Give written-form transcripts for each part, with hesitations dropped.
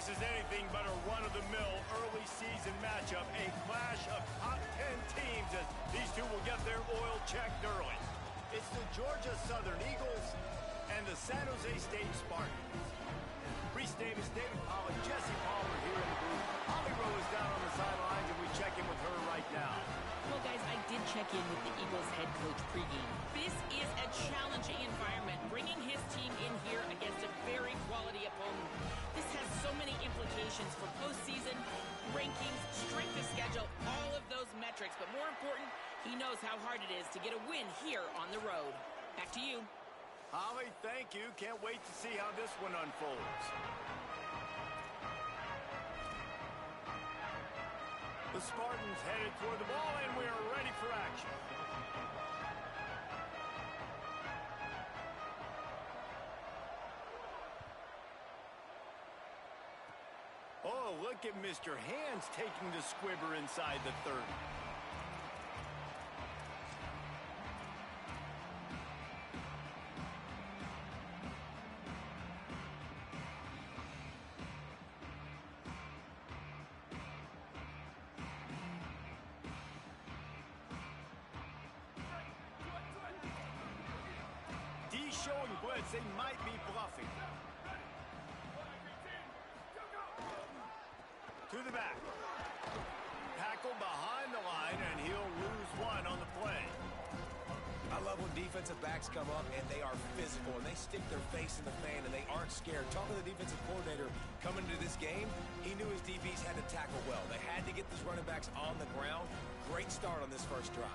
This is anything but a run-of-the-mill early season matchup, a clash of top 10 teams as these two will get their oil checked early. It's the Georgia Southern Eagles and the San Jose State Spartans. Reese Davis, David Pollack, Jesse Palmer here in the booth. Holly Rowe is down on the sidelines, and we check in with her right now. Well, guys, I did check in with the Eagles head coach pregame. This is a challenging environment, bringing his team in here against a very quality opponent. This has so many implications for postseason, rankings, strength of schedule, all of those metrics. But more important, he knows how hard it is to get a win here on the road. Back to you. Holly, thank you. Can't wait to see how this one unfolds. The Spartans headed toward the ball, and we are ready for action. Oh, look at Mr. Hands taking the squibber inside the 30. Showing blitz, they might be bluffing. To the back. Tackle behind the line, and he'll lose one on the play. I love when defensive backs come up and they are physical and they stick their face in the fan and they aren't scared. Talking to the defensive coordinator coming into this game, he knew his DBs had to tackle well. They had to get these running backs on the ground. Great start on this first drive.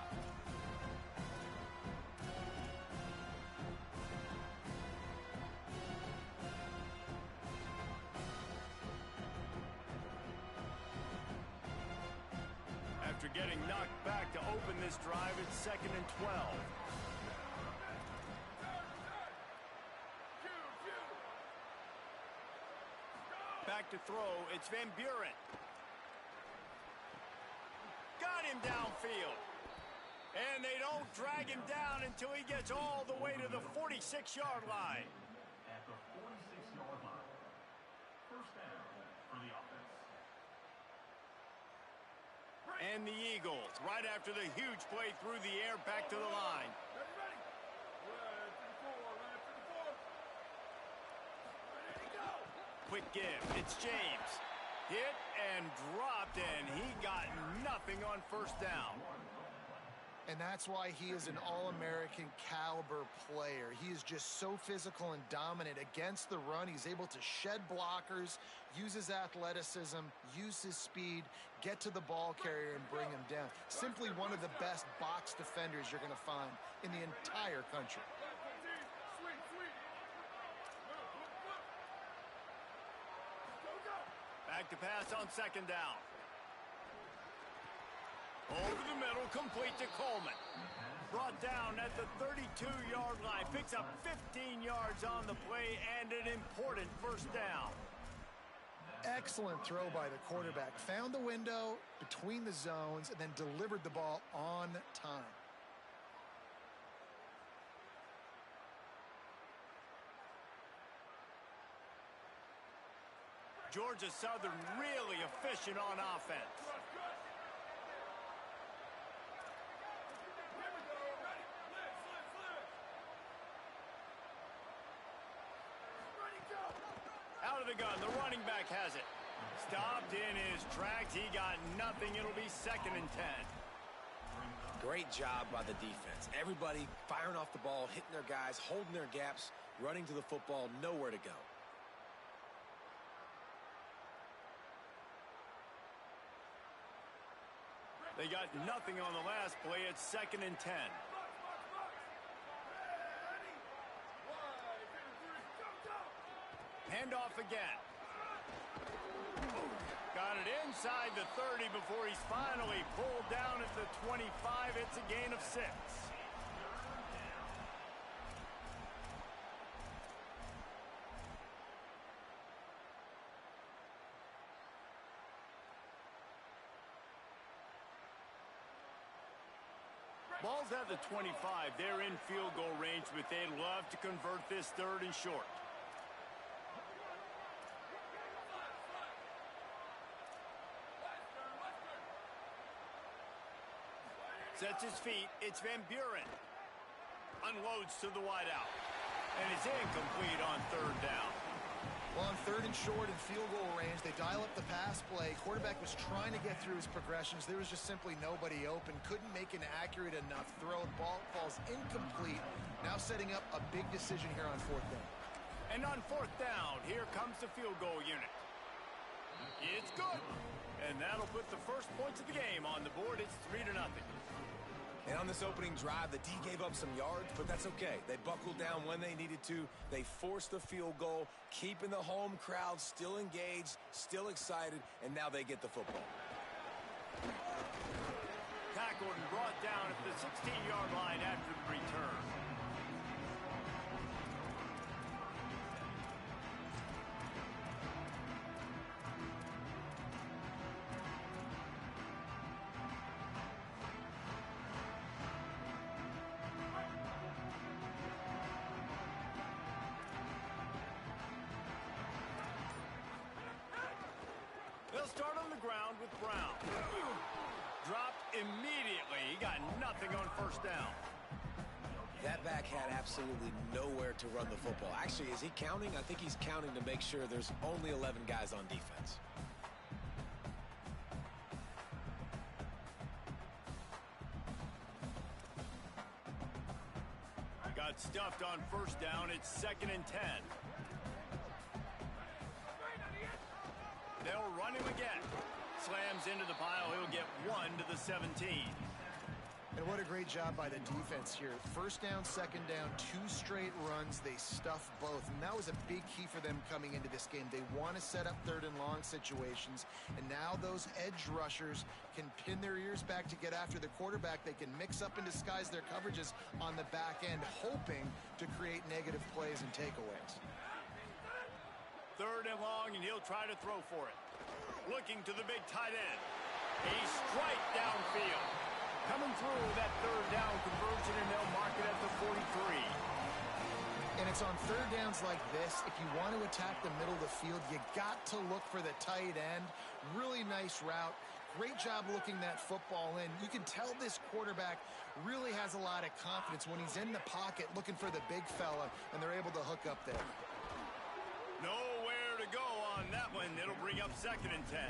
After getting knocked back to open this drive, it's 2nd and 12. Back to throw, it's Van Buren. Got him downfield. And they don't drag him down until he gets all the way to the 46-yard line. At the 46-yard line, first down for the offense. And the Eagles, right after the huge play through the air, back to the line. Quick give, it's James. Hit and dropped, and he got nothing on first down. And that's why he is an All-American caliber player. He is just so physical and dominant against the run. He's able to shed blockers, use his athleticism, use his speed, get to the ball carrier and bring him down. Simply one of the best box defenders you're going to find in the entire country. Back to pass on 2nd down. Over the middle, complete to Coleman. Brought down at the 32-yard line. Picks up 15 yards on the play and an important first down. Excellent throw by the quarterback. Found the window between the zones and then delivered the ball on time. Georgia Southern really efficient on offense. Out of the gun, the running back has it. Stopped in his tracks. He got nothing. It'll be 2nd and 10. Great job by the defense. Everybody firing off the ball, hitting their guys, holding their gaps, running to the football, nowhere to go. They got nothing on the last play. It's 2nd and 10. Handoff again. Got it inside the 30 before he's finally pulled down at the 25. It's a gain of 6. Ball's at the 25. They're in field goal range, but they'd love to convert this 3rd and short. Sets his feet. It's Van Buren. Unloads to the wideout. And it's incomplete on third down. Well, on third and short and field goal range, they dial up the pass play. Quarterback was trying to get through his progressions. There was just simply nobody open. Couldn't make an accurate enough throw. Ball falls incomplete. Now setting up a big decision here on fourth down. And on fourth down, here comes the field goal unit. It's good. And that'll put the first points of the game on the board. It's 3-0. And on this opening drive, the D gave up some yards, but that's okay. They buckled down when they needed to. They forced the field goal, keeping the home crowd still engaged, still excited, and now they get the football. Tackled and brought down at the 16-yard line after the return. They'll start on the ground with Brown. Dropped immediately. He got nothing on first down. That back had absolutely nowhere to run the football. Actually, is he counting? I think he's counting to make sure there's only 11 guys on defense. Got stuffed on first down. It's 2nd and 10. They'll run him again. Slams into the pile. He'll get 1 to the 17. And what a great job by the defense here. First down, second down, 2 straight runs. They stuff both. And that was a big key for them coming into this game. They want to set up third and long situations. And now those edge rushers can pin their ears back to get after the quarterback. They can mix up and disguise their coverages on the back end, hoping to create negative plays and takeaways. 3rd and long, and he'll try to throw for it. Looking to the big tight end. A strike downfield. Coming through that 3rd down conversion, and they'll mark it at the 43. And it's on third downs like this. If you want to attack the middle of the field, you got to look for the tight end. Really nice route. Great job looking that football in. You can tell this quarterback really has a lot of confidence when he's in the pocket looking for the big fella, and they're able to hook up there. Nowhere to go on that one. It'll bring up 2nd and 10.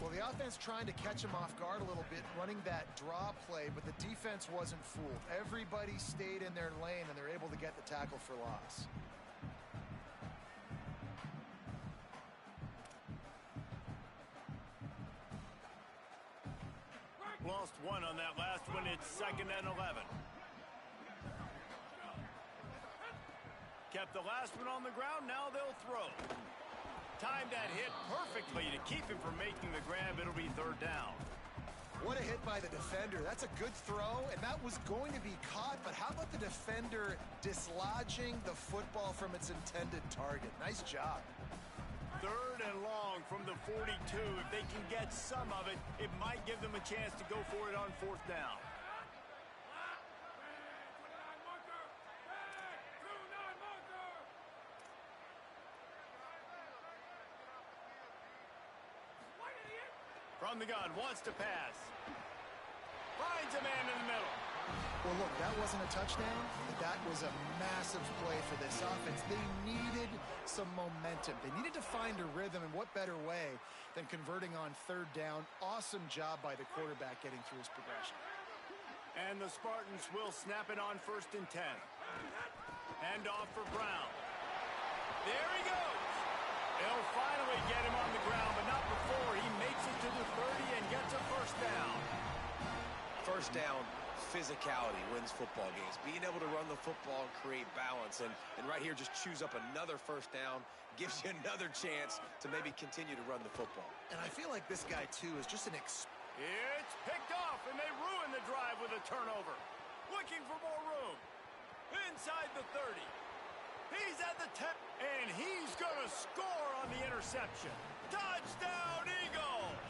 Well, the offense trying to catch him off guard a little bit, running that draw play, but the defense wasn't fooled. Everybody stayed in their lane, and they're able to get the tackle for loss. Lost 1 on that last one. It's 2nd and 11. Kept the last one on the ground. Now they'll throw. Timed that hit perfectly to keep him from making the grab. It'll be 3rd down. What a hit by the defender. That's a good throw, and that was going to be caught, but how about the defender dislodging the football from its intended target? Nice job. 3rd and long from the 42. If they can get some of it, it might give them a chance to go for it on 4th down. From the gun, wants to pass. Finds a man in the middle. Well, look, that wasn't a touchdown, but that was a massive play for this offense. They needed some momentum. They needed to find a rhythm, and what better way than converting on 3rd down. Awesome job by the quarterback getting through his progression. And the Spartans will snap it on 1st and 10. Hand off for Brown. There he goes. They'll finally get him on the ground, but not before he makes it to the 30 and gets a 1st down. First down, physicality wins football games. Being able to run the football and create balance. And right here, just choose up another 1st down, gives you another chance to maybe continue to run the football. And I feel like this guy, too, is just an It's picked off, and they ruin the drive with a turnover. Looking for more room. Inside the 30. He's at the 10, and he's going to score on the interception. Touchdown, Eagles!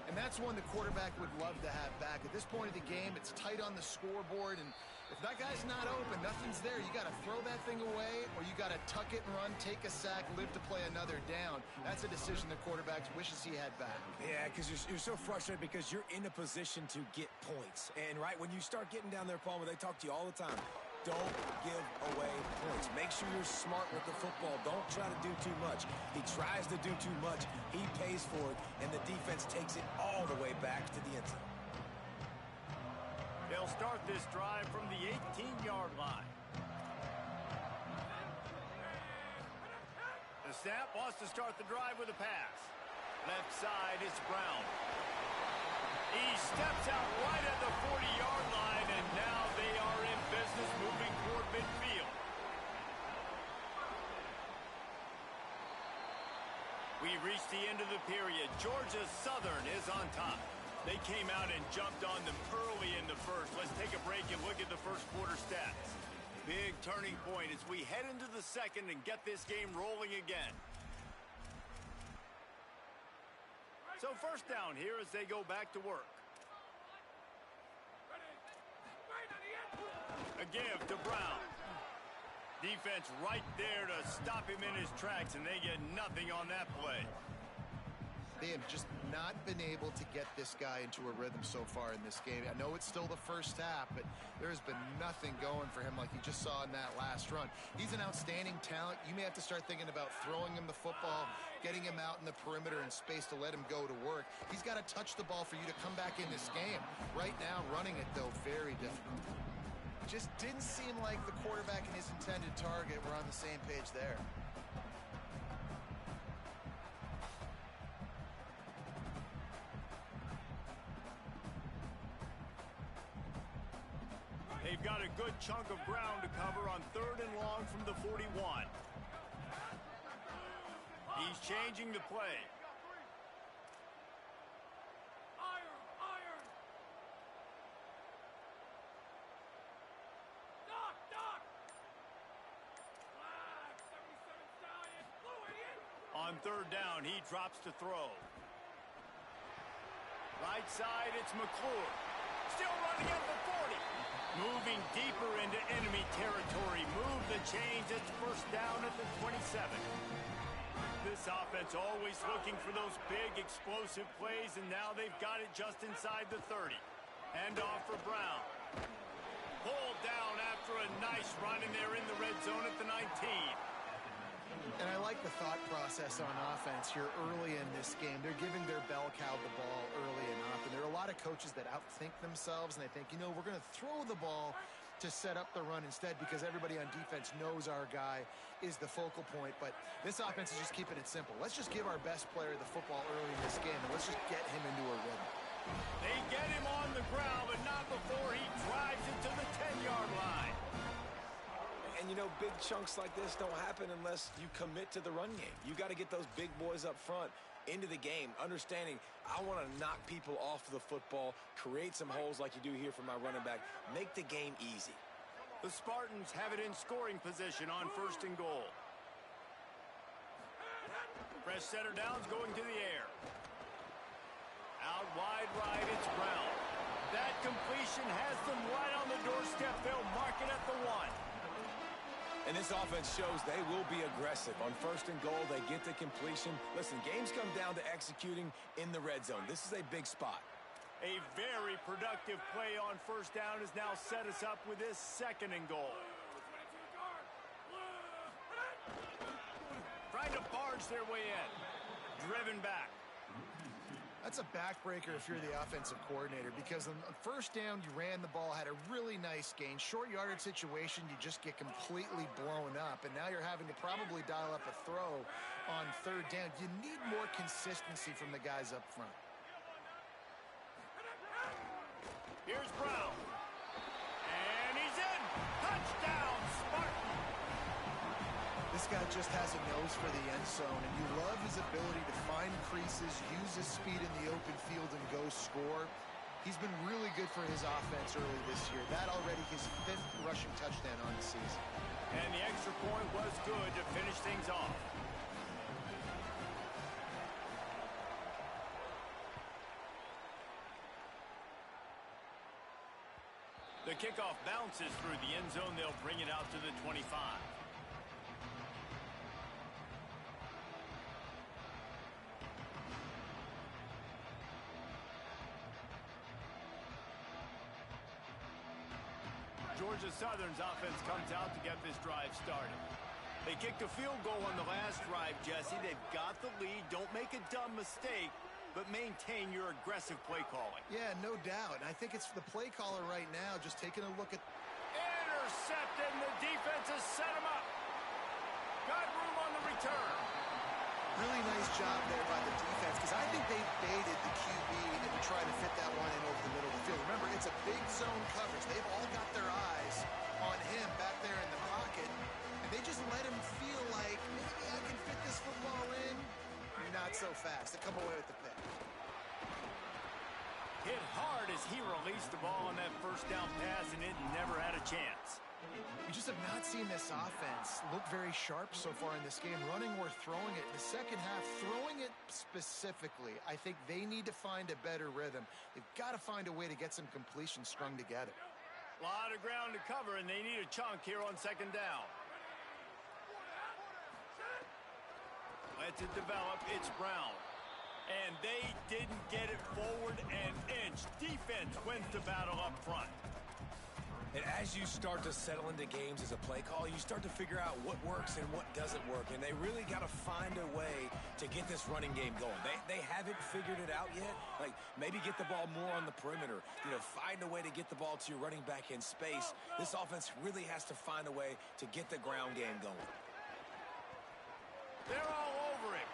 And that's one the quarterback would love to have back. At this point of the game, it's tight on the scoreboard, and if that guy's not open, nothing's there. You got to throw that thing away, or you got to tuck it and run, take a sack, live to play another down. That's a decision the quarterback wishes he had back. Yeah, because you're so frustrated because you're in a position to get points. And, right, when you start getting down there, Palmer, they talk to you all the time. Don't give away points. Make sure you're smart with the football. Don't try to do too much. He tries to do too much. He pays for it, and the defense takes it all the way back to the end zone. They'll start this drive from the 18-yard line. The snap wants to start the drive with a pass. Left side, it's Brown. He steps out right at the 40-yard line, and now they are in business moving toward midfield. We've reached the end of the period. Georgia Southern is on top. They came out and jumped on them early in the first. Let's take a break and look at the first quarter stats. Big turning point as we head into the second and get this game rolling again. So first down here as they go back to work. A give to Brown. Defense right there to stop him in his tracks, and they get nothing on that play. They have just not been able to get this guy into a rhythm so far in this game. I know it's still the first half, but there's been nothing going for him like you just saw in that last run. He's an outstanding talent. You may have to start thinking about throwing him the football, getting him out in the perimeter and space to let him go to work. He's got to touch the ball for you to come back in this game. Right now, running it, though, very difficult. Just didn't seem like the quarterback and his intended target were on the same page there. They've got a good chunk of ground to cover on 3rd and long from the 41. He's changing the play. On 3rd down, he drops to throw. Right side, it's McClure. Still running at the 40. Moving deeper into enemy territory. Move the chains. It's first down at the 27. This offense always looking for those big explosive plays, and now they've got it just inside the 30. Hand off for Brown. Pulled down after a nice run, and they're in the red zone at the 19. And I like the thought process on offense here early in this game. They're giving their bell cow the ball early enough. And there are a lot of coaches that outthink themselves, and they think, you know, we're going to throw the ball to set up the run instead because everybody on defense knows our guy is the focal point. But this offense is just keeping it simple. Let's just give our best player the football early in this game, and let's just get him into a rhythm. They get him on the ground, but not before he drives it to the 10-yard line. And, you know, big chunks like this don't happen unless you commit to the run game. You got to get those big boys up front into the game, understanding I want to knock people off the football, create some holes like you do here for my running back, make the game easy. The Spartans have it in scoring position on 1st and goal. Fresh setter downs going to the air. Out wide right, it's Brown. That completion has them right on the doorstep. They'll mark it at the 1. And this offense shows they will be aggressive. On 1st and goal, they get the completion. Listen, games come down to executing in the red zone. This is a big spot. A very productive play on 1st down has now set us up with this 2nd and goal. Trying to barge their way in. Driven back. That's a backbreaker if you're the offensive coordinator, because on 1st down, you ran the ball, had a really nice gain. Short yardage situation, you just get completely blown up, and now you're having to probably dial up a throw on 3rd down. You need more consistency from the guys up front. Here's Brown. And he's in. Touchdown, Spartan. This guy just has a nose for the end zone, and you love his ability to find creases, use his speed in the open field, and go score. He's been really good for his offense early this year. That already his 5th rushing touchdown on the season. And the extra point was good to finish things off. The kickoff bounces through the end zone. They'll bring it out to the 25. Georgia Southern's offense comes out to get this drive started. They kicked a field goal on the last drive, Jesse. They've got the lead. Don't make a dumb mistake, but maintain your aggressive play calling. Yeah, no doubt. And I think it's the play caller right now just taking a look at... Intercepted, and the defense has set him up. Got room on the return. Really nice job there by the defense, because I think they baited the QB into trying to fit that one in over the middle of the field. Remember, it's a big zone coverage. They've all got their eyes on him back there in the pocket, and they just let him feel like, maybe I can fit this football in. Not so fast. They come away with the pick. Hit hard as he released the ball on that first down pass, and it never had a chance. We just have not seen this offense look very sharp so far in this game, running or throwing it. The second half, throwing it specifically, I think they need to find a better rhythm. They've got to find a way to get some completions strung together. A lot of ground to cover, and they need a chunk here on second down. Lets it develop. It's Brown. And they didn't get it forward an inch. Defense wins the battle up front. And as you start to settle into games as a play call, you start to figure out what works and what doesn't work. And they really got to find a way to get this running game going. They haven't figured it out yet. Like, maybe get the ball more on the perimeter. You know, find a way to get the ball to your running back in space. This offense really has to find a way to get the ground game going. They're all over him.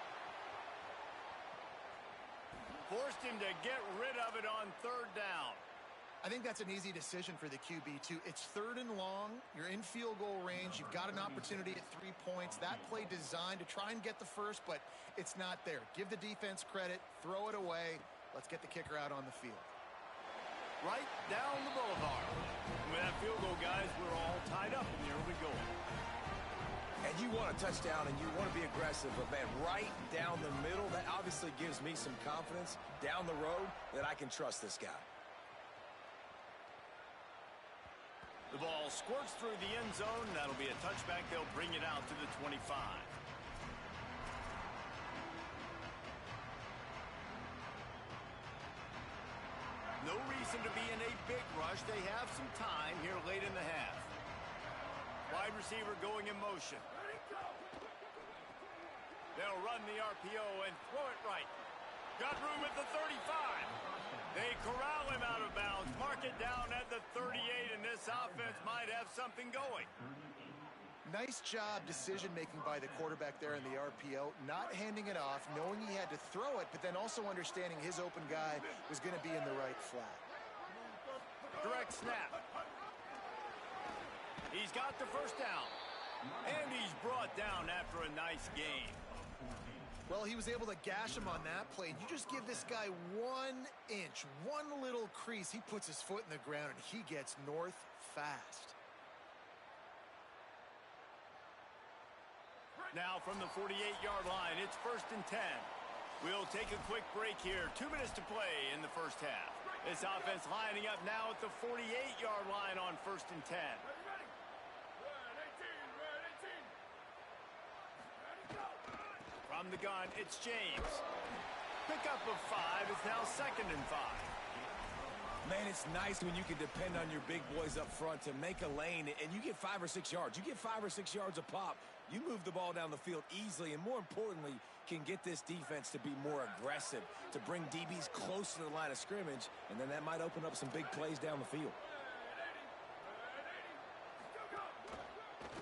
Forced him to get rid of it on third down. I think that's an easy decision for the QB, too. It's third and long. You're in field goal range. You've got an opportunity at 3 points. That play designed to try and get the first, but it's not there. Give the defense credit. Throw it away. Let's get the kicker out on the field. Right down the boulevard. With that field goal, guys, we're all tied up in the early going. And you want a touchdown and you want to be aggressive, but man, right down the middle, that obviously gives me some confidence down the road that I can trust this guy. The ball squirts through the end zone. That'll be a touchback. They'll bring it out to the 25. No reason to be in a big rush. They have some time here late in the half. Wide receiver going in motion. They'll run the RPO and throw it right. Got room at the 35. They corral him out of bounds. Mark it down at the 38, and this offense might have something going. Nice job decision-making by the quarterback there in the RPO, not handing it off, knowing he had to throw it, but then also understanding his open guy was going to be in the right flat. Direct snap. He's got the first down, and he's brought down after a nice gain. Well, he was able to gash him on that play. You just give this guy 1 inch, one little crease, he puts his foot in the ground, and he gets north fast. Now from the 48-yard line, it's 1st and 10. We'll take a quick break here. 2 minutes to play in the first half. This offense lining up now at the 48-yard line on 1st and 10. From the gun, it's James. Pickup of 5 is now 2nd and 5. Man, it's nice when you can depend on your big boys up front to make a lane, and you get 5 or 6 yards. You get 5 or 6 yards a pop. You move the ball down the field easily, and more importantly, can get this defense to be more aggressive, to bring DBs close to the line of scrimmage, and then that might open up some big plays down the field.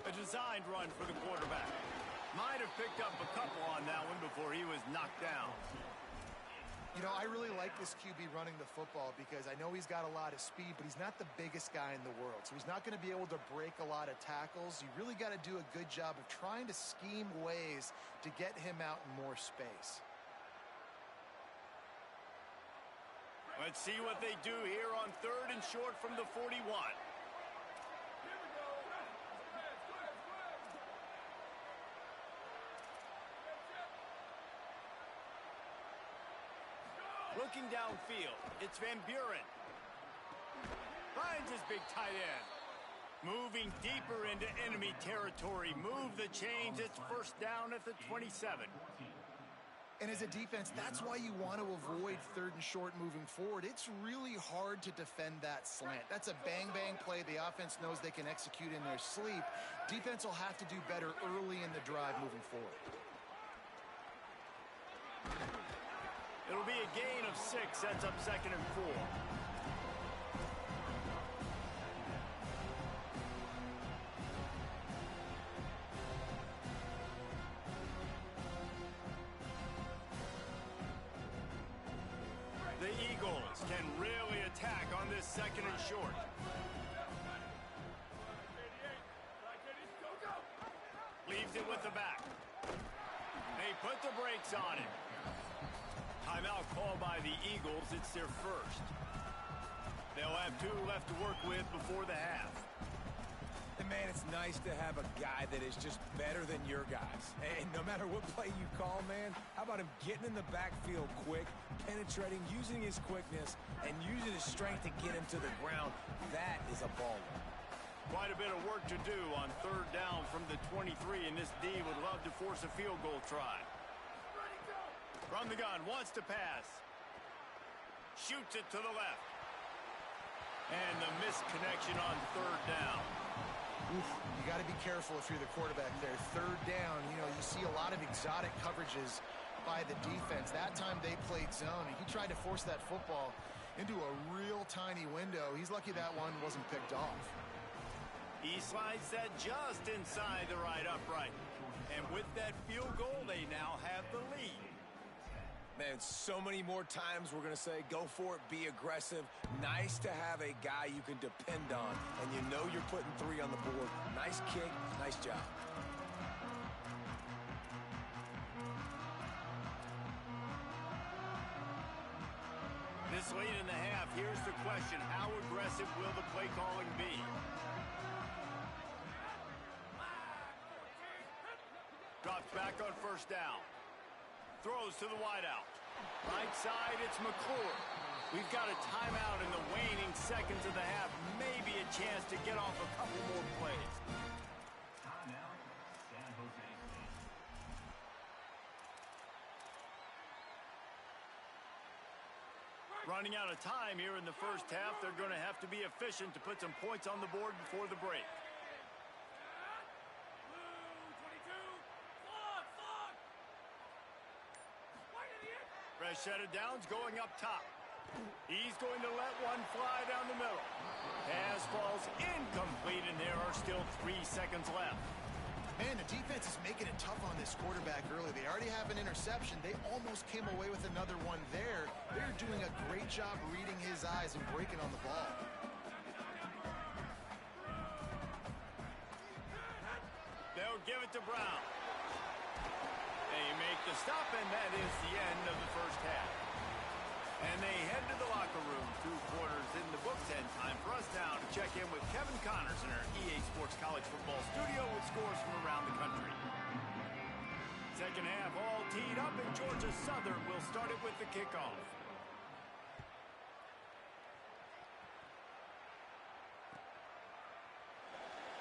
A designed run for the quarterback. Might have picked up a couple on that one before he was knocked down. You know, I really like this QB running the football because I know he's got a lot of speed, but he's not the biggest guy in the world. So he's not going to be able to break a lot of tackles. You really got to do a good job of trying to scheme ways to get him out in more space. Let's see what they do here on 3rd and short from the 41. Looking downfield, it's Van Buren. Finds his big tight end. Moving deeper into enemy territory. Move the chains. It's first down at the 27. And as a defense, that's why you want to avoid 3rd and short moving forward. It's really hard to defend that slant. That's a bang-bang play the offense knows they can execute in their sleep. Defense will have to do better early in the drive moving forward. It'll be a gain of 6. Sets up 2nd and 4. The Eagles can really attack on this 2nd and short. Leaves it with the back. They put the brakes on him. Timeout called by the Eagles. It's their first. They'll have 2 left to work with before the half. And man, it's nice to have a guy that is just better than your guys. And no matter what play you call, man, how about him getting in the backfield quick, penetrating, using his quickness, and using his strength to get him to the ground? That is a baller. Quite a bit of work to do on 3rd down from the 23, and this D would love to force a field goal try. From the gun, wants to pass. Shoots it to the left. And the missed connection on 3rd down. Oof, you got to be careful if you're the quarterback there. 3rd down, you know, you see a lot of exotic coverages by the defense. That time they played zone, and he tried to force that football into a real tiny window. He's lucky that one wasn't picked off. He slides that just inside the right upright. And with that field goal, they now have the lead. Man, so many more times we're going to say, go for it, be aggressive. Nice to have a guy you can depend on, and you know you're putting 3 on the board. Nice kick, nice job. This late in the half, here's the question. How aggressive will the play calling be? Drops back on 1st down. Throws to the wideout. Right side, it's McClure. We've got a timeout in the waning seconds of the half. Maybe a chance to get off a couple more plays. Timeout, San Jose State. Running out of time here in the first half. They're going to have to be efficient to put some points on the board before the break. Set of downs going up top. He's going to let one fly down the middle. Pass falls incomplete, and there are still 3 seconds left. Man, the defense is making it tough on this quarterback early. They already have an interception. They almost came away with another one there. They're doing a great job reading his eyes and breaking on the ball. They'll give it to Brown. They make the stop, and that is the end of the first half. And they head to the locker room. 2 quarters in the books, and time for us now to check in with Kevin Connors in our EA Sports College Football studio with scores from around the country. Second half all teed up, and Georgia Southern will start it with the kickoff.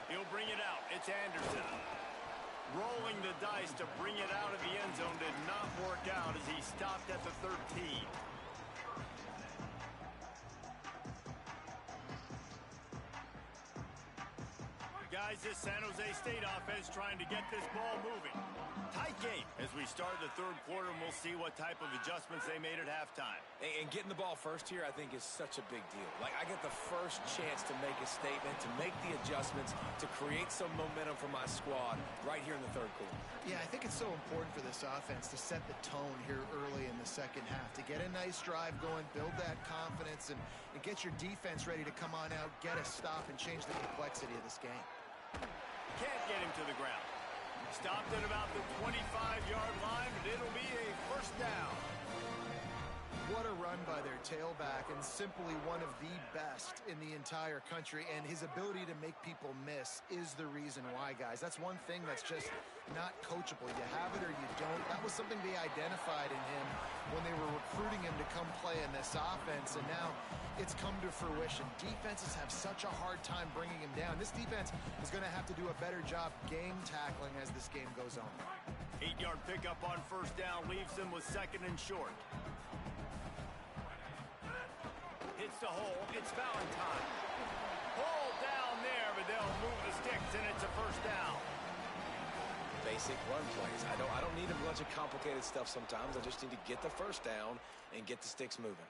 He'll bring it out. It's Anderson. Rolling the dice to bring it out of the end zone did not work out as he stopped at the 13. Guys, this San Jose State offense trying to get this ball moving. Tight game as we start the 3rd quarter, and we'll see what type of adjustments they made at halftime. And getting the ball first here, I think, is such a big deal. Like, I get the first chance to make a statement, to make the adjustments, to create some momentum for my squad right here in the 3rd quarter. Yeah, I think it's so important for this offense to set the tone here early in the second half, to get a nice drive going, build that confidence, and get your defense ready to come on out, get a stop, and change the complexity of this game. Can't get him to the ground. Stopped at about the 25-yard line, but it'll be a first down. What a run by their tailback, and simply one of the best in the entire country. And his ability to make people miss is the reason why, guys. That's one thing that's just not coachable. You have it or you don't. That was something they identified in him when they were recruiting him to come play in this offense, and now it's come to fruition. Defenses have such a hard time bringing him down. This defense is going to have to do a better job game tackling as this game goes on. 8-yard pickup on first down leaves them with second and short. Hits the hole. It's Valentine. Hole down there, but they'll move the sticks, and it's a first down. Basic run plays. I don't need a bunch of complicated stuff sometimes. I just need to get the first down and get the sticks moving.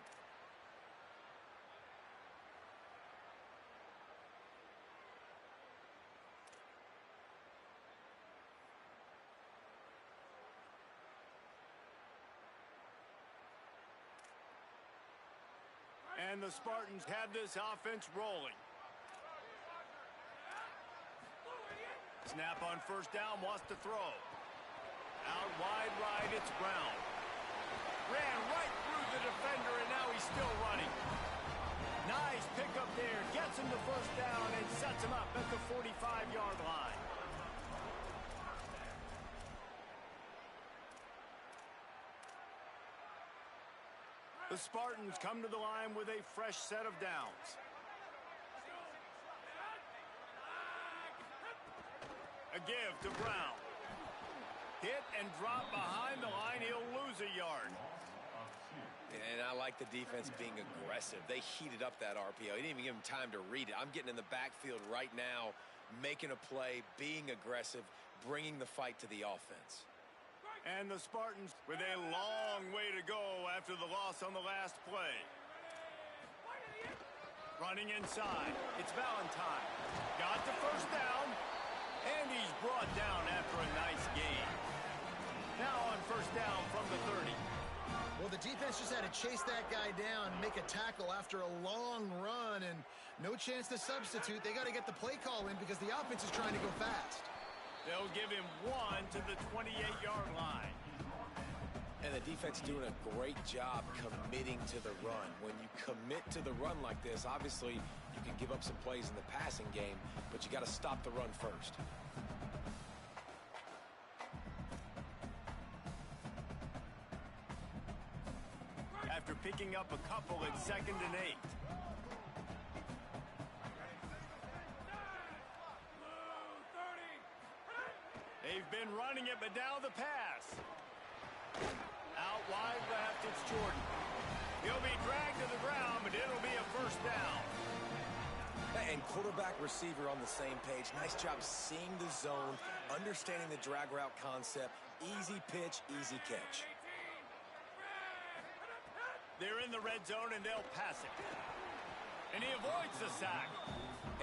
And the Spartans have this offense rolling. Snap on first down, wants to throw. Out wide right, it's Brown. Ran right through the defender, and now he's still running. Nice pickup there, gets him the first down and sets him up at the 45-yard line. The Spartans come to the line with a fresh set of downs. A give to Brown. Hit and drop behind the line. He'll lose a yard. And I like the defense being aggressive. They heated up that RPO. He didn't even give him time to read it. I'm getting in the backfield right now, making a play, being aggressive, bringing the fight to the offense. And the Spartans with a long way to go after the loss on the last play. Running inside. It's Valentine. Got the first down. And he's brought down after a nice gain. Now on first down from the 30. Well, the defense just had to chase that guy down, make a tackle after a long run, and no chance to substitute. They got to get the play call in because the offense is trying to go fast. They'll give him one to the 28-yard line. And the defense doing a great job committing to the run. When you commit to the run like this, obviously you can give up some plays in the passing game, but you got to stop the run first. After picking up a couple at 2nd and 8. They've been running it, but now the pass. Out wide left, it's Jordan. He'll be dragged to the ground, but it'll be a first down. And quarterback receiver on the same page. Nice job seeing the zone, understanding the drag route concept. Easy pitch, easy catch. They're in the red zone, and they'll pass it. And he avoids the sack.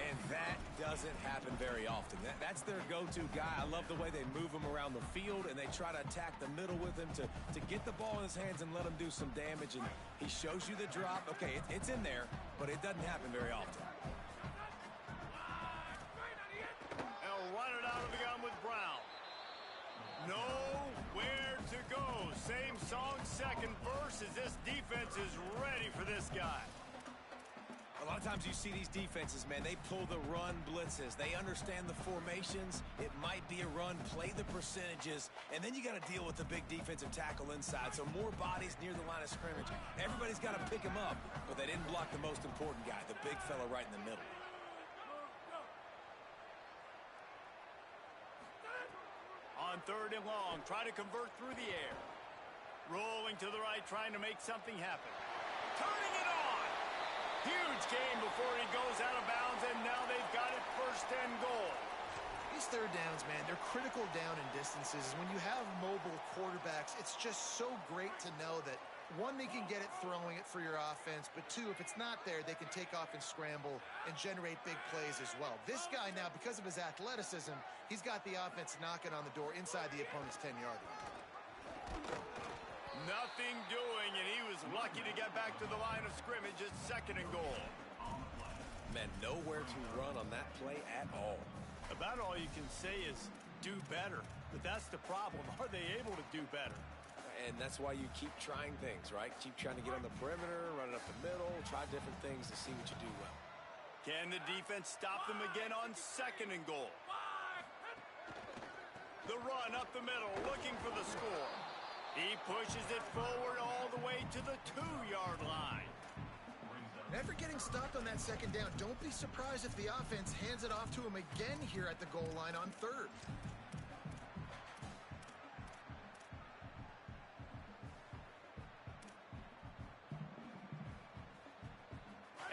And that doesn't happen very often. That's their go-to guy. I love the way they move him around the field, and they try to attack the middle with him to get the ball in his hands and let him do some damage. And he shows you the drop. Okay, it's in there, but it doesn't happen very often. They'll run it out of the gun with Brown. Nowhere to go. Same song, second verse, as this defense is ready for this guy. A lot of times you see these defenses, man, they pull the run blitzes. They understand the formations. It might be a run, play the percentages, and then you got to deal with the big defensive tackle inside. So more bodies near the line of scrimmage. Everybody's got to pick him up, but they didn't block the most important guy, the big fella right in the middle. On 3rd and long, try to convert through the air. Rolling to the right, trying to make something happen. Turning it on! Huge gain before he goes out of bounds, and now they've got it 1st and goal. These third downs, man, they're critical down in distances. When you have mobile quarterbacks, it's just so great to know that, one, they can get it throwing it for your offense, but two, if it's not there, they can take off and scramble and generate big plays as well. This guy now, because of his athleticism, he's got the offense knocking on the door inside the opponent's 10-yard line. Nothing doing, and he was lucky to get back to the line of scrimmage at 2nd and goal. Man, nowhere to run on that play at all. About all you can say is do better, but that's the problem. Are they able to do better? and that's why you keep trying things, right? Keep trying to get on the perimeter, run it up the middle, try different things to see what you do well. Can the defense stop them again on 2nd and goal? The run up the middle, looking for the score. He pushes it forward all the way to the 2-yard line. After getting stopped on that 2nd down, don't be surprised if the offense hands it off to him again here at the goal line on 3rd.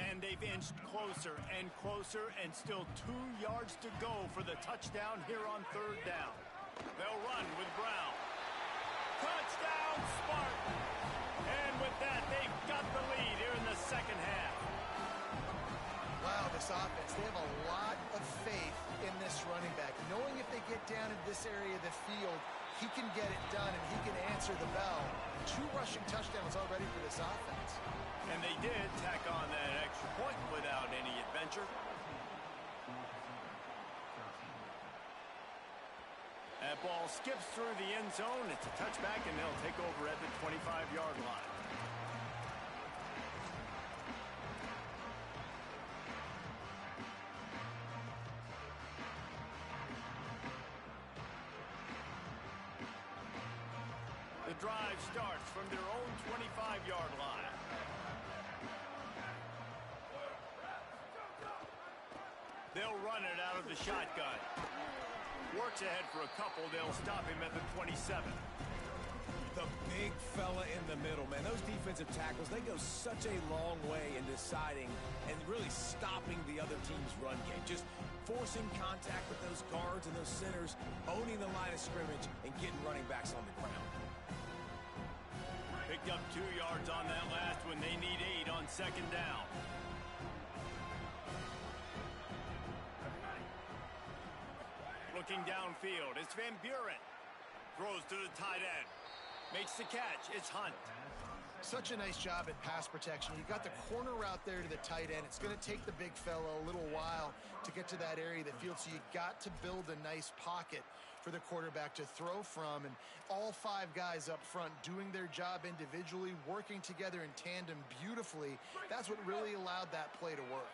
And they've inched closer and closer, and still 2 yards to go for the touchdown here on 3rd down. They'll run with Brown. Touchdown, Spartan! And with that, they've got the lead here in the 2nd half. Wow, this offense, they have a lot of faith in this running back, knowing if they get down in this area of the field, he can get it done and he can answer the bell. 2 rushing touchdowns already for this offense. And they did tack on that extra point without any adventure. That ball skips through the end zone. It's a touchback, and they'll take over at the 25-yard line. The drive starts from their own 25-yard line. They'll run it out of the shotgun. Works ahead for a couple. They'll stop him at the 27. The big fella in the middle, man. Those defensive tackles, they go such a long way in deciding and really stopping the other team's run game. Just forcing contact with those guards and those centers, owning the line of scrimmage, and getting running backs on the ground. Picked up 2 yards on that last one. They need 8 on 2nd down. Looking downfield, it's Van Buren. Throws to the tight end. Makes the catch. It's Hunt. Such a nice job at pass protection. You got the corner route there to the tight end. It's going to take the big fella a little while to get to that area of the field, so you got to build a nice pocket for the quarterback to throw from. And all 5 guys up front doing their job individually, working together in tandem beautifully. That's what really allowed that play to work.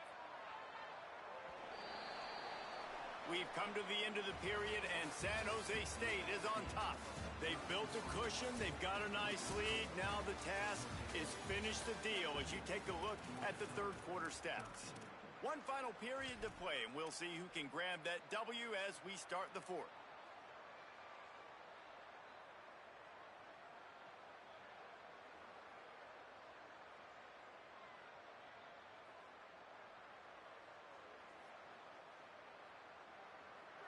We've come to the end of the period, and San Jose State is on top. They've built a cushion. They've got a nice lead. Now the task is finish the deal as you take a look at the 3rd quarter stats. One final period to play, and we'll see who can grab that W as we start the 4th.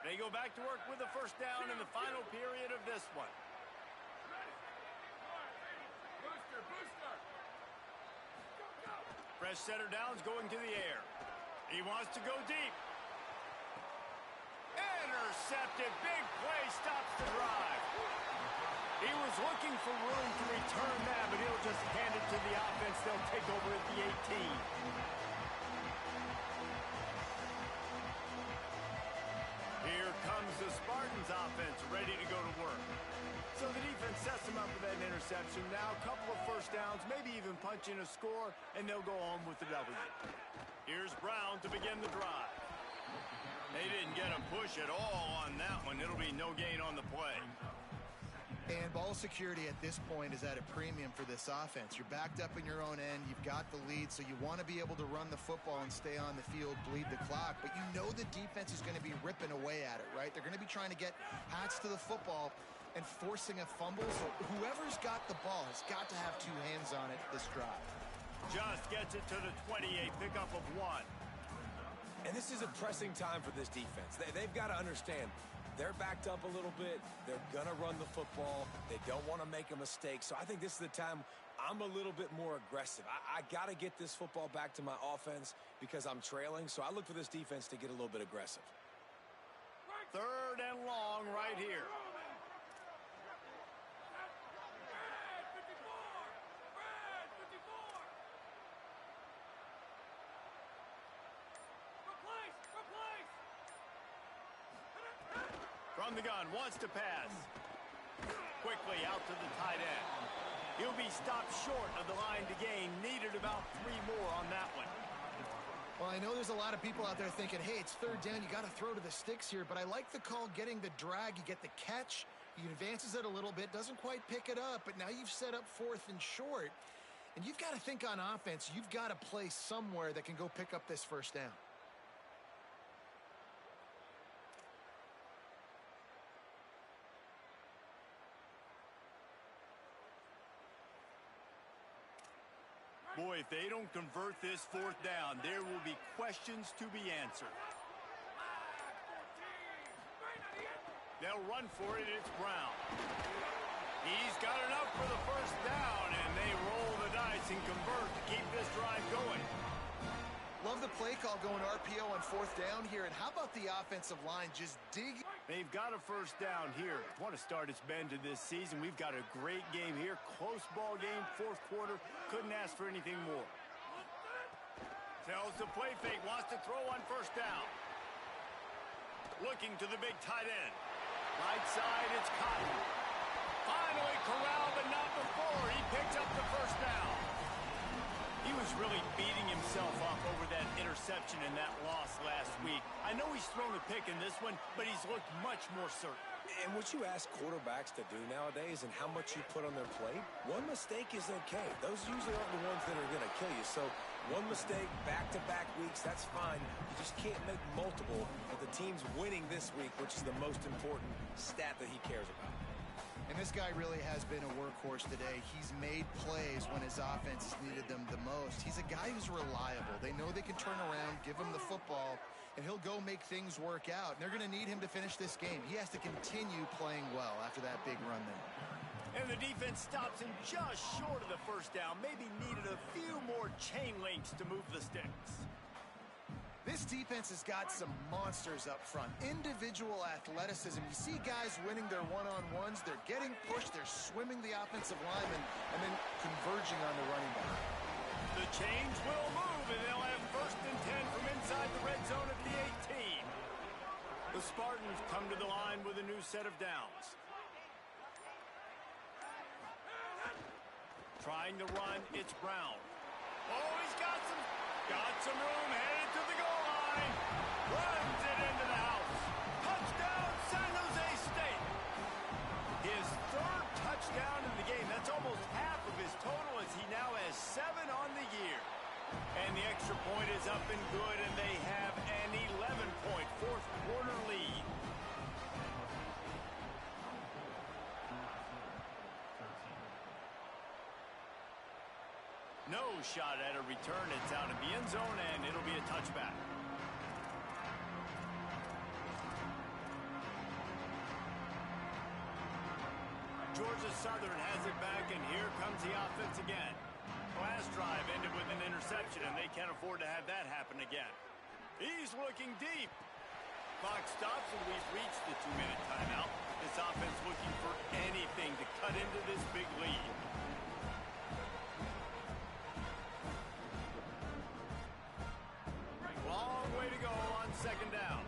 They go back to work with the 1st down in the final period of this one. Fresh center downs going to the air. He wants to go deep. Intercepted. Big play stops the drive. He was looking for room to return that, but he'll just hand it to the offense. They'll take over at the 18. Here comes the Spartans offense ready to go to work. So the defense sets them up with that interception. Now a couple of 1st downs, maybe even punch in a score, and they'll go home with the W. Here's Brown to begin the drive. They didn't get a push at all on that one. It'll be no gain on the play. And ball security at this point is at a premium for this offense. You're backed up in your own end. You've got the lead, so you want to be able to run the football and stay on the field, bleed the clock. But you know the defense is going to be ripping away at it, right? They're going to be trying to get hats to the football and forcing a fumble. So whoever's got the ball has got to have 2 hands on it this drive. Just gets it to the 28, pickup of 1. And this is a pressing time for this defense. They've got to understand, they're backed up a little bit. They're going to run the football. They don't want to make a mistake. So I think this is the time I'm a little bit more aggressive. I got to get this football back to my offense because I'm trailing. So I look for this defense to get a little bit aggressive. 3rd and long right here. From the gun, wants to pass. quickly out to the tight end. He'll be stopped short of the line to gain. Needed about 3 more on that one. Well, I know there's a lot of people out there thinking, hey, it's third down, you got to throw to the sticks here, but I like the call getting the drag. You get the catch, he advances it a little bit, doesn't quite pick it up, but now you've set up 4th and short, and you've got to think on offense, you've got to play somewhere that can go pick up this first down. Boy, if they don't convert this 4th down, there will be questions to be answered. They'll run for it. It's Brown. He's got enough for the first down, and they roll the dice and convert to keep this drive going. Love the play call going RPO on 4th down here, and how about the offensive line just dig? They've got a first down here. Want to start its bend to this season. We've got a great game here. Close ball game, 4th quarter. Couldn't ask for anything more. Tells the play fake. Wants to throw on first down. Looking to the big tight end. Right side, it's Cotton. Finally corralled, but not before. He picks up the first down. He was really beating himself up over that interception and that loss last week. I know he's thrown a pick in this one, but he's looked much more certain. And what you ask quarterbacks to do nowadays and how much you put on their plate, one mistake is okay. Those usually aren't the ones that are going to kill you. So one mistake, back-to-back weeks, that's fine. You just can't make multiple. But the team's winning this week, which is the most important stat that he cares about. And this guy really has been a workhorse today. He's made plays when his offense has needed them the most. He's a guy who's reliable. They know they can turn around, give him the football, and he'll go make things work out. And they're going to need him to finish this game. He has to continue playing well after that big run there. And the defense stops him just short of the first down. Maybe needed a few more chain links to move the sticks. This defense has got some monsters up front. Individual athleticism. You see guys winning their one-on-ones. They're getting pushed. They're swimming the offensive lineman and then converging on the running back. The chains will move, and they'll have 1st and 10 from inside the red zone at the 18. The Spartans come to the line with a new set of downs. Trying to run, it's Brown. Oh, he's got some room, headed to the goal line. Runs it into the house. Touchdown, San Jose State. His 3rd touchdown in the game. That's almost half of his total as he now has 7 on the year. And the extra point is up and good, and they have an 11-point 4th quarter lead. No shot at a return. It's out of the end zone, and it'll be a touchback. Georgia Southern has it back, and here comes the offense again. Last drive ended with an interception, and they can't afford to have that happen again. He's looking deep. Clock stops, and we've reached the 2-minute timeout. This offense looking for anything to cut into this big lead. Long way to go on 2nd down.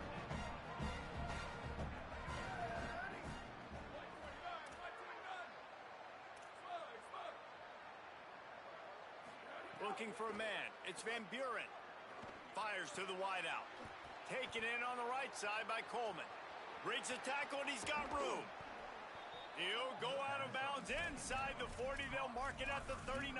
Looking for a man. It's Van Buren. Fires to the wideout. Taken in on the right side by Coleman. Breaks a tackle, and he's got room. He'll go out of bounds inside the 40. They'll mark it at the 39.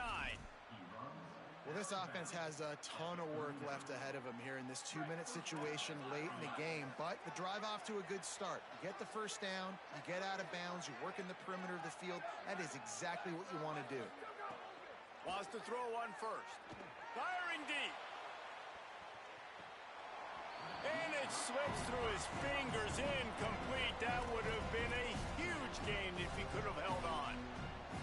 Well, this offense has a ton of work left ahead of them here in this 2-minute situation late in the game, but the drive off to a good start. You get the first down, you get out of bounds, you work in the perimeter of the field. That is exactly what you want to do. Wants to throw on first. Firing deep. And it slips through his fingers, incomplete. That would have been a huge gain if he could have held on.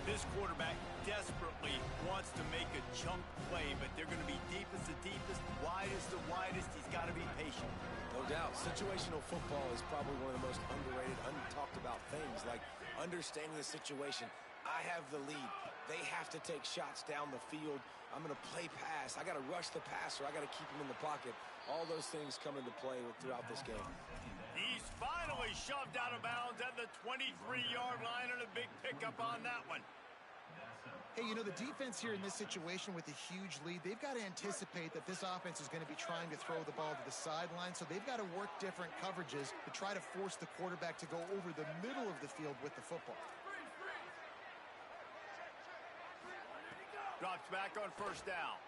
This quarterback desperately wants to make a chunk play, but they're going to be deepest the deepest, widest the widest. He's got to be patient. No doubt. Situational football is probably one of the most underrated, untalked about things, like understanding the situation. I have the lead. They have to take shots down the field. I'm going to play pass. I got to rush the passer. I got to keep him in the pocket. All those things come into play throughout this game. He's finally shoved out of bounds at the 23-yard line, and a big pickup on that one. Hey, you know, the defense here in this situation with a huge lead, they've got to anticipate that this offense is going to be trying to throw the ball to the sideline, so they've got to work different coverages to try to force the quarterback to go over the middle of the field with the football. Drops back on first down.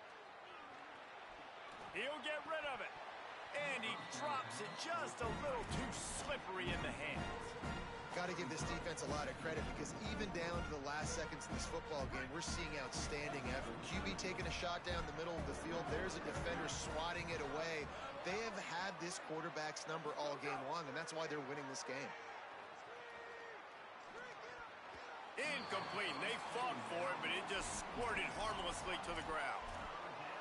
He'll get rid of it. And he drops it just a little too slippery in the hands. Got to give this defense a lot of credit because even down to the last seconds in this football game, we're seeing outstanding effort. QB taking a shot down the middle of the field. There's a defender swatting it away. They have had this quarterback's number all game long, and that's why they're winning this game. Incomplete. They fought for it, but it just squirted harmlessly to the ground.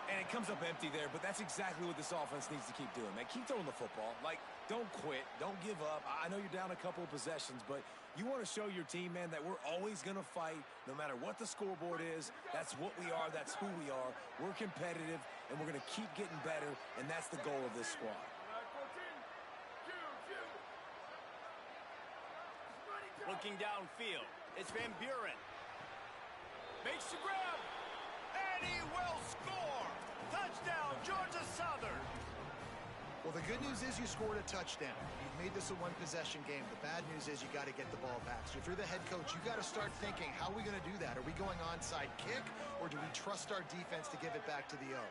And it comes up empty there, but that's exactly what this offense needs to keep doing, man. Keep throwing the football. Like, don't quit. Don't give up. I know you're down a couple of possessions, but you want to show your team, man, that we're always going to fight no matter what the scoreboard is. That's what we are. That's who we are. We're competitive, and we're going to keep getting better, and that's the goal of this squad. Looking downfield, it's Van Buren. Makes the grab, and he will score. Touchdown, Georgia Southern. Well, the good news is you scored a touchdown. You've made this a one-possession game. The bad news is you got to get the ball back. So if you're the head coach, you got to start thinking, how are we going to do that? Are we going onside kick, or do we trust our defense to give it back to the O?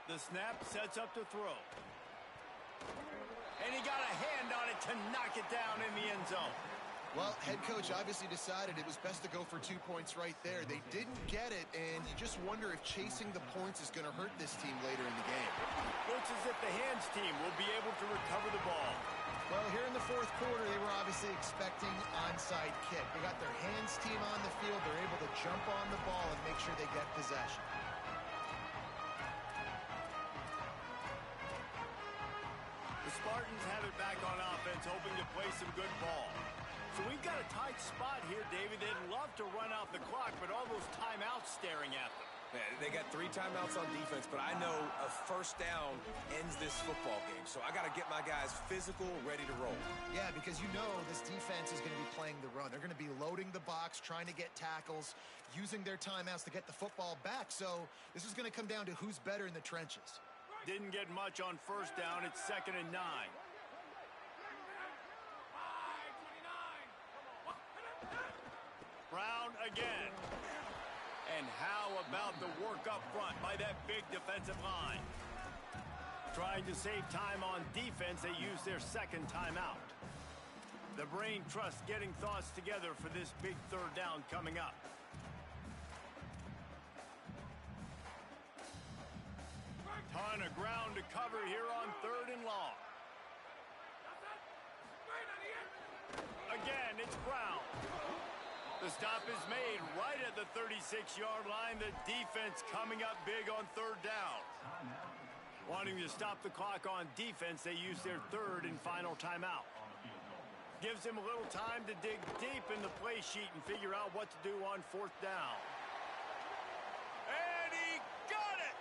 The snap sets up to throw. And he got a hand on it to knock it down in the end zone. Well, head coach obviously decided it was best to go for 2 points right there. They didn't get it, and you just wonder if chasing the points is going to hurt this team later in the game. Looks as if the hands team will be able to recover the ball. Well, here in the fourth quarter, they were obviously expecting onside kick. They got their hands team on the field. They're able to jump on the ball and make sure they get possession. The Spartans have it back on offense, hoping to play some good ball. So we've got a tight spot here, David. They'd love to run out the clock, but all those timeouts staring at them. Man, they got 3 timeouts on defense, but I know a first down ends this football game. So I got to get my guys physical, ready to roll. Yeah, because you know this defense is going to be playing the run. They're going to be loading the box, trying to get tackles, using their timeouts to get the football back. So this is going to come down to who's better in the trenches. Didn't get much on first down. It's 2nd and 9. Brown again. And how about the work up front by that big defensive line? Trying to save time on defense, they use their 2nd timeout. The brain trust getting thoughts together for this big 3rd down coming up. Ton of ground to cover here on 3rd and long. Again, it's Brown. The stop is made right at the 36-yard line. The defense coming up big on 3rd down. Wanting to stop the clock on defense, they use their 3rd and final timeout. Gives them a little time to dig deep in the play sheet and figure out what to do on 4th down. And he got it!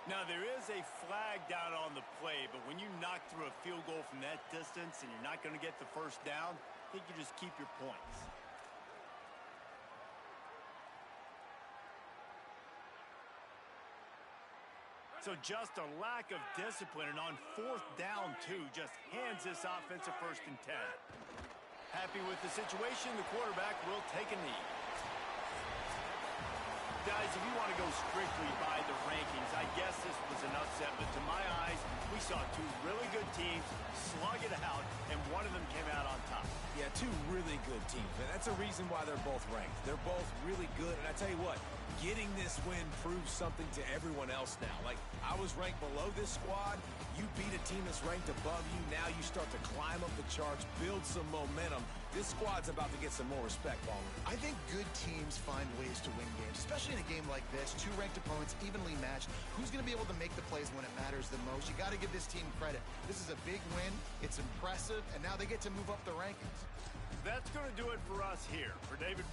Now, there is a flag down on the play, but when you knock through a field goal from that distance and you're not going to get the 1st down, I think you just keep your points. So just a lack of discipline, and on 4th down, too, just hands this offensive 1st and 10. Happy with the situation, the quarterback will take a knee. Guys, if you want to go strictly by the rankings, I guess this was an upset, but to my eyes, we saw 2 really good teams slug it out, and one of them came out on top. Yeah, 2 really good teams, and that's a reason why they're both ranked. They're both really good, and I tell you what, getting this win proves something to everyone else now. Like, I was ranked below this squad. You beat a team that's ranked above you. Now you start to climb up the charts, build some momentum. This squad's about to get some more respect, Ballmer. I think good teams find ways to win games, especially in a game like this. 2 ranked opponents, evenly matched. Who's going to be able to make the plays when it matters the most? You got to give this team credit. This is a big win. It's impressive, and now they get to move up the rankings. That's going to do it for us here. For David